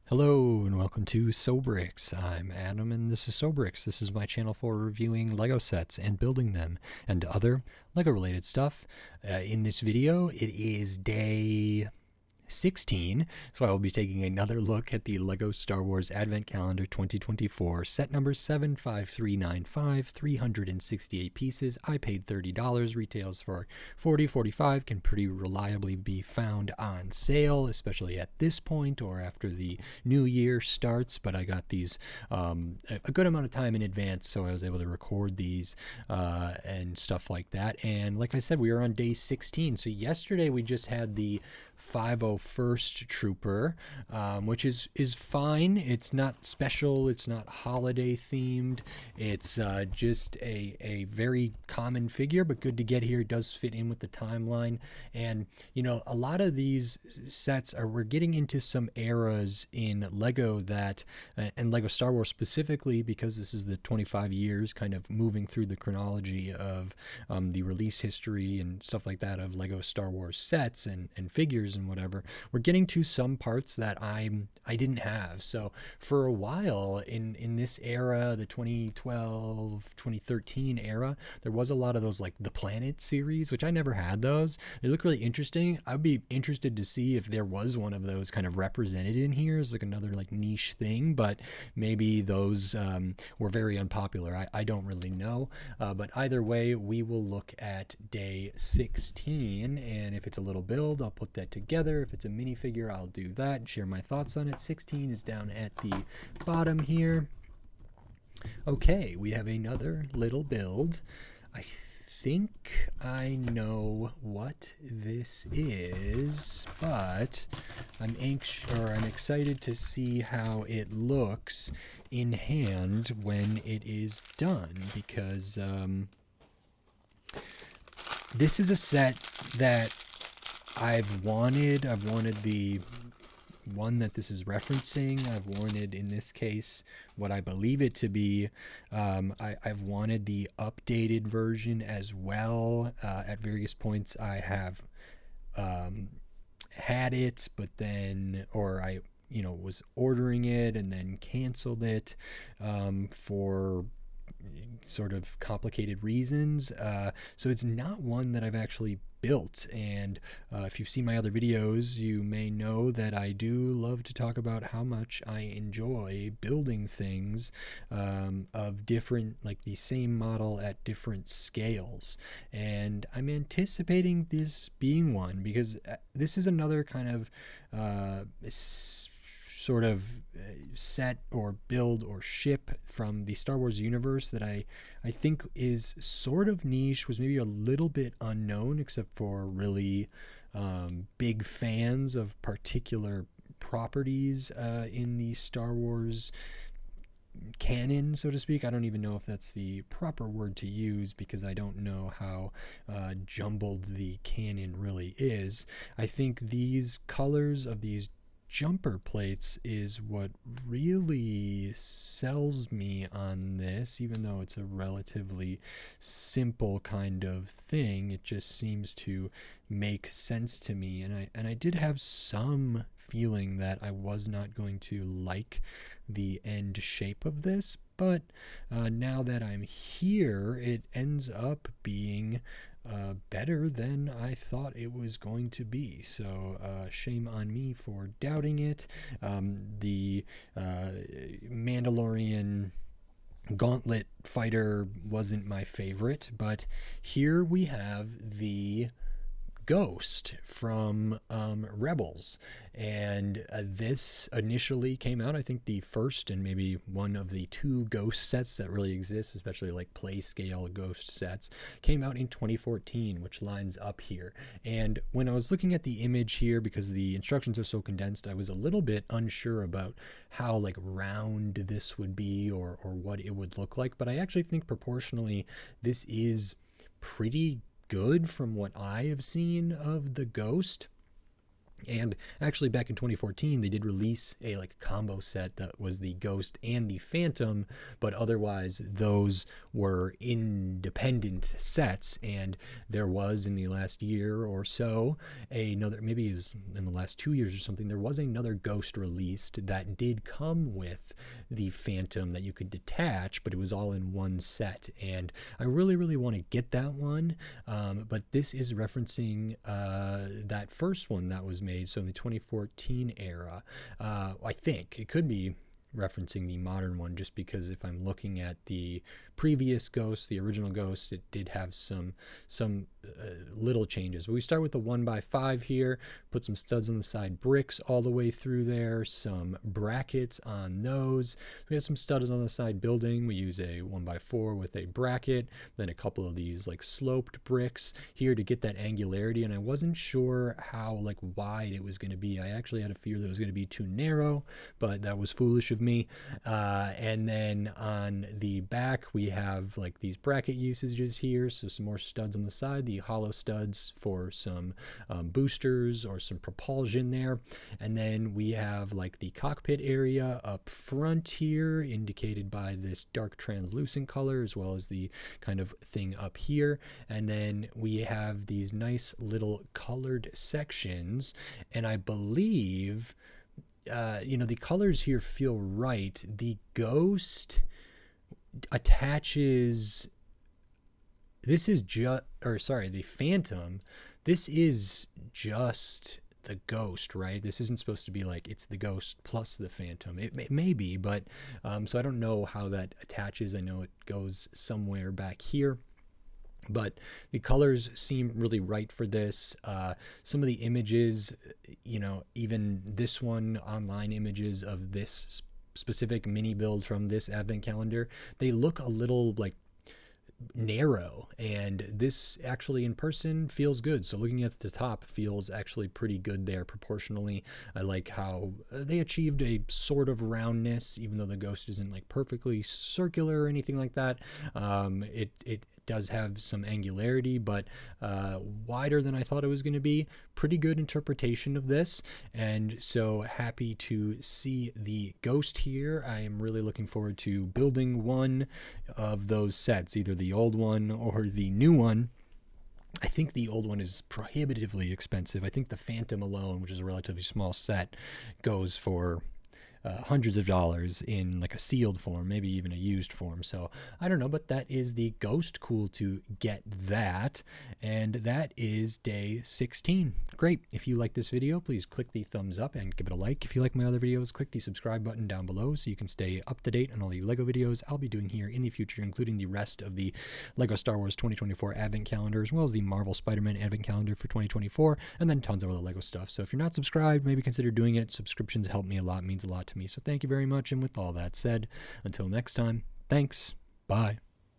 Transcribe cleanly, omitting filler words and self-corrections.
Hello and welcome to Sobrix. I'm Adam and this is Sobrix. This is my channel for reviewing Lego sets and building them and other Lego related stuff. In this video, it is day 16, so I will be taking another look at the Lego Star Wars Advent Calendar 2024, set number 75395, 368 pieces. I paid $30, retails for $40-$45, can pretty reliably be found on sale, especially at this point or after the new year starts, but I got these a good amount of time in advance, so I was able to record these and stuff like that. And like I said, we are on day 16, so yesterday we just had the 501st Trooper, which is fine. It's not special. It's not holiday themed. It's just a very common figure, but good to get here. It does fit in with the timeline. And, you know, a lot of these sets we're getting into some eras in Lego that, and Lego Star Wars specifically, because this is the 25 years kind of moving through the chronology of the release history and stuff like that of Lego Star Wars sets and figures and whatever. We're getting to some parts that I didn't have. So for a while in this era, the 2012 2013 era, there was a lot of those like the Planet series, which I never had those. They look really interesting. I'd be interested to see if there was one of those kind of represented in here as like another like niche thing, but maybe those were very unpopular. I don't really know, but either way, we will look at day 16, and if it's a little build, I'll put that together. If it's a minifigure, I'll do that and share my thoughts on it. 16 is down at the bottom here. Okay, we have another little build. I think I know what this is, but I'm excited to see how it looks in hand when it is done, because this is a set that I've wanted the one that this is referencing. I've wanted, in this case, what I believe it to be. I've wanted the updated version as well. At various points I have had it, but then, or I was ordering it and then canceled it for sort of complicated reasons. So it's not one that I've actually built, and if you've seen my other videos, you may know that I do love to talk about how much I enjoy building things of different, like the same model at different scales, and I'm anticipating this being one, because this is another kind of sort of set or build or ship from the Star Wars universe that I think is sort of niche, was maybe a little bit unknown, except for really big fans of particular properties in the Star Wars canon, so to speak. I don't even know if that's the proper word to use, because I don't know how jumbled the canon really is. I think these colors of these jumper plates is what really sells me on this, even though it's a relatively simple kind of thing. It just seems to make sense to me, and I did have some feeling that I was not going to like the end shape of this, but now that I'm here, it ends up being better than I thought it was going to be. So shame on me for doubting it. The Mandalorian gauntlet fighter wasn't my favorite, but here we have the Ghost from Rebels, and this initially came out, I think the first and maybe one of the two Ghost sets that really exist, especially like play scale Ghost sets, came out in 2014, which lines up here. And when I was looking at the image here, because the instructions are so condensed, I was a little bit unsure about how like round this would be or what it would look like, but I actually think proportionally this is pretty good from what I have seen of the Ghost. And actually back in 2014, they did release a like combo set that was the Ghost and the Phantom, but otherwise those were independent sets. And there was in the last year or so another, maybe it was in the last 2 years or something, there was another Ghost released that did come with the Phantom that you could detach, but it was all in one set. And I really, really want to get that one. But this is referencing that first one that was made, so in the 2014 era. I think it could be referencing the modern one, just because if I'm looking at the previous Ghost, the original Ghost, it did have some little changes. But we start with the 1x5 here, put some studs on the side, bricks all the way through there, some brackets on those. We have some studs on the side building. We use a 1x4 with a bracket, then a couple of these like sloped bricks here to get that angularity. And I wasn't sure how like wide it was going to be. I actually had a fear that it was going to be too narrow, but that was foolish of me. And then on the back, we have like these bracket usages here. So some more studs on the side, the hollow studs for some boosters or some propulsion there. And then we have like the cockpit area up front here, indicated by this dark translucent color, as well as the kind of thing up here. And then we have these nice little colored sections. And I believe, the colors here feel right. The Ghost attaches, the Phantom, this is just the Ghost, right? This isn't supposed to be like it's the Ghost plus the Phantom. It may be, but so I don't know how that attaches. I know it goes somewhere back here. But the colors seem really right for this. Some of the images, even this one, online images of this specific mini build from this advent calendar, they look a little like narrow, and this actually in person feels good. So looking at the top feels actually pretty good there proportionally. I like how they achieved a sort of roundness, even though the Ghost isn't like perfectly circular or anything like that. It does have some angularity, but wider than I thought it was going to be. Pretty good interpretation of this, and so happy to see the Ghost here. I am really looking forward to building one of those sets, either the old one or the new one. I think the old one is prohibitively expensive. I think the Phantom alone, which is a relatively small set, goes for hundreds of dollars in like a sealed form, maybe even a used form. So I don't know, but that is the Ghost. Cool to get that. And that is day 16. Great. If you like this video, please click the thumbs up and give it a like. If you like my other videos, click the subscribe button down below so you can stay up to date on all the LEGO videos I'll be doing here in the future, including the rest of the LEGO Star Wars 2024 Advent Calendar, as well as the Marvel Spider-Man Advent Calendar for 2024, and then tons of other LEGO stuff. So if you're not subscribed, maybe consider doing it. Subscriptions help me a lot, means a lot to me. So thank you very much. And with all that said, until next time, thanks. Bye.